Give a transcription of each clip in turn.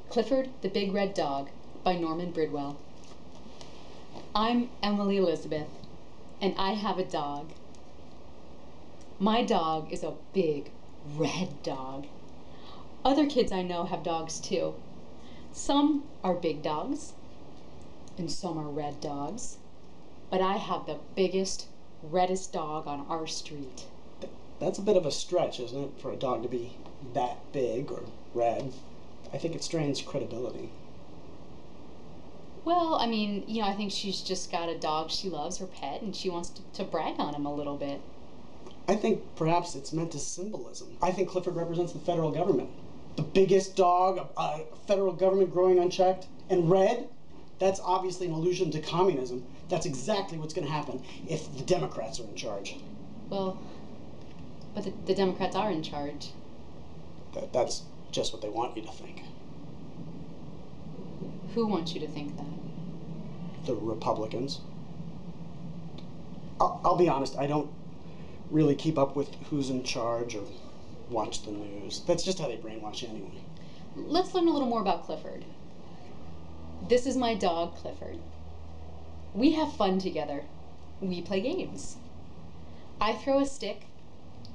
Clifford the Big Red Dog by Norman Bridwell. I'm Emily Elizabeth, and I have a dog. My dog is a big red dog. Other kids I know have dogs too. Some are big dogs, and some are red dogs. But I have the biggest, reddest dog on our street. That's a bit of a stretch, isn't it, for a dog to be that big or red? I think it strains credibility. Well, I mean, I think she's just got a dog she loves, her pet, and she wants to brag on him a little bit. I think perhaps it's meant as symbolism. I think Clifford represents the federal government. The biggest dog, federal government growing unchecked, and red, that's obviously an allusion to communism. That's exactly what's going to happen if the Democrats are in charge. Well, but the Democrats are in charge. That's just what they want you to think. Who wants you to think that? The Republicans. I'll be honest, I don't really keep up with who's in charge or watch the news. That's just how they brainwash you anyway. Let's learn a little more about Clifford. This is my dog, Clifford. We have fun together. We play games. I throw a stick,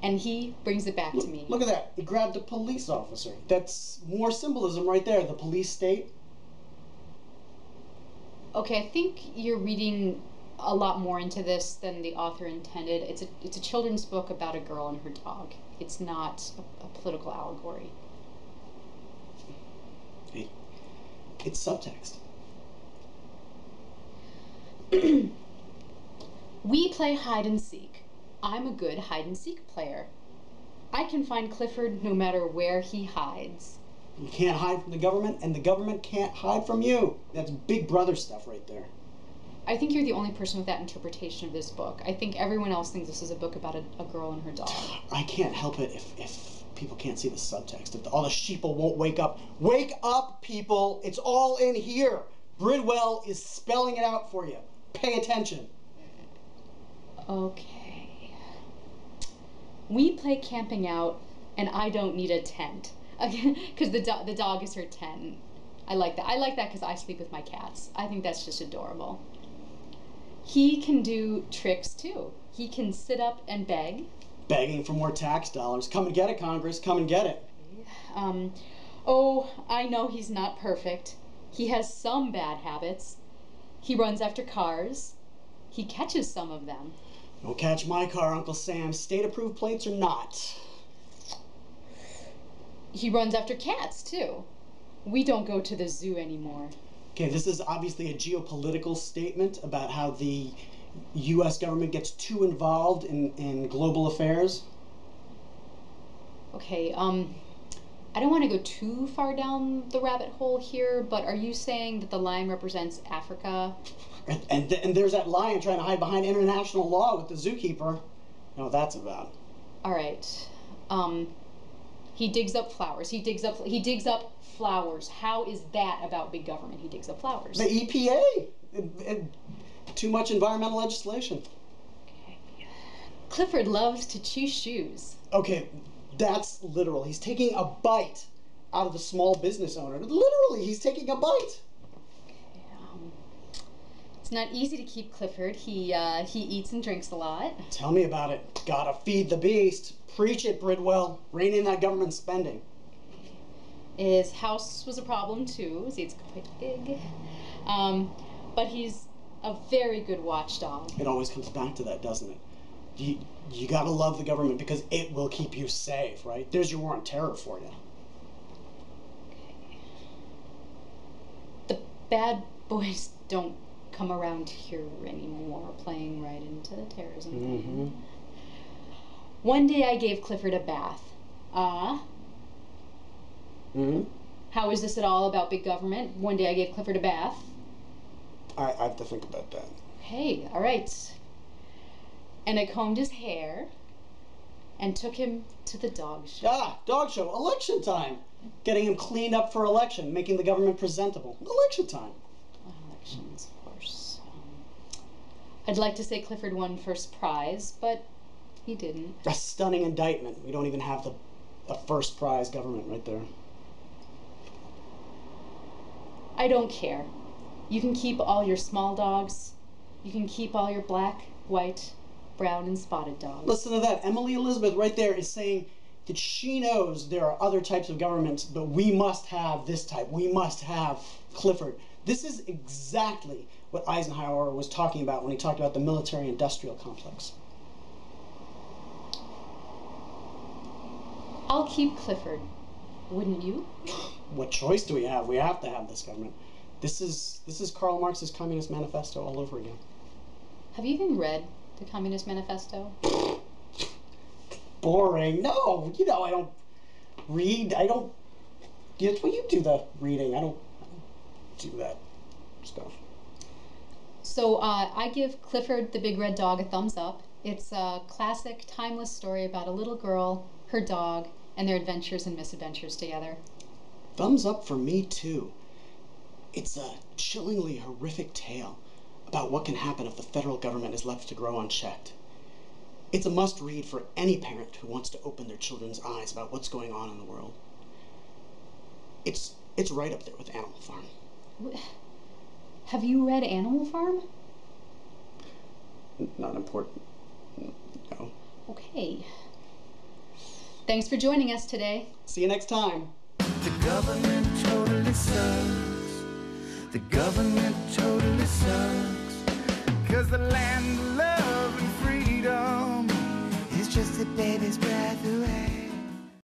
and he brings it back to me. Look at that. He grabbed a police officer. That's more symbolism right there, the police state. Okay, I think you're reading a lot more into this than the author intended. It's a children's book about a girl and her dog. It's not a political allegory. Hey, it's subtext. We play hide and seek. I'm a good hide and seek player. I can find Clifford no matter where he hides. You can't hide from the government, and the government can't hide from you. That's Big Brother stuff right there. I think you're the only person with that interpretation of this book. I think everyone else thinks this is a book about a girl and her dog. I can't help it if people can't see the subtext. If all the sheeple won't wake up. Wake up, people! It's all in here. Bridwell is spelling it out for you. Pay attention. Okay. We play camping out, and I don't need a tent. Because the dog is her tent. I like that. I like that because I sleep with my cats. I think that's just adorable. He can do tricks too. He can sit up and beg. Begging for more tax dollars. Come and get it, Congress. Come and get it. Oh, I know he's not perfect. He has some bad habits. He runs after cars. He catches some of them. Don't catch my car, Uncle Sam. State-approved plates or not. He runs after cats, too. We don't go to the zoo anymore. Okay, this is obviously a geopolitical statement about how the U.S. government gets too involved in global affairs. Okay, I don't want to go too far down the rabbit hole here, but are you saying that the lion represents Africa? And there's that lion trying to hide behind international law with the zookeeper. You know what that's about. All right. He digs up flowers. He digs up flowers. How is that about big government? He digs up flowers. The EPA. Too much environmental legislation. Okay. Clifford loves to chew shoes. Okay, that's literal. He's taking a bite out of the small business owner. Literally, he's taking a bite. It's not easy to keep Clifford. He eats and drinks a lot. Tell me about it. Gotta feed the beast. Preach it, Bridwell. Rein in that government spending. His house was a problem too. See, it's quite big. But he's a very good watchdog. It always comes back to that, doesn't it? You gotta love the government because it will keep you safe, right? There's your war on terror for you. Okay. The bad boys don't come around here anymore, playing right into the terrorism thing. One day I gave Clifford a bath. How is this at all about big government? One day I gave Clifford a bath. I have to think about that. Hey, all right. And I combed his hair and took him to the dog show. Ah, dog show. Election time. Getting him cleaned up for election, making the government presentable. Election time. Elections, of course. I'd like to say Clifford won first prize, but he didn't. A stunning indictment. We don't even have a first prize government right there. I don't care. You can keep all your small dogs. You can keep all your black, white, brown, and spotted dogs. Listen to that. Emily Elizabeth right there is saying that she knows there are other types of governments, but we must have this type. We must have Clifford. This is exactly what Eisenhower was talking about when he talked about the military-industrial complex. I'll keep Clifford. Wouldn't you? What choice do we have? We have to have this government. This is Karl Marx's Communist Manifesto all over again. Have you even read the Communist Manifesto? Boring. No, you know I don't read. I don't. It's when you do the reading. I don't do that stuff. So I give Clifford the Big Red Dog a thumbs up. It's a classic, timeless story about a little girl, her dog, and their adventures and misadventures together. Thumbs up for me too. It's a chillingly horrific tale about what can happen if the federal government is left to grow unchecked. It's a must-read for any parent who wants to open their children's eyes about what's going on in the world. It's right up there with Animal Farm. Have you read Animal Farm? Not important. No. Okay. Thanks for joining us today. See you next time. The government totally sucks. The government totally sucks. 'Cause the land of love and freedom is just a baby's breath away.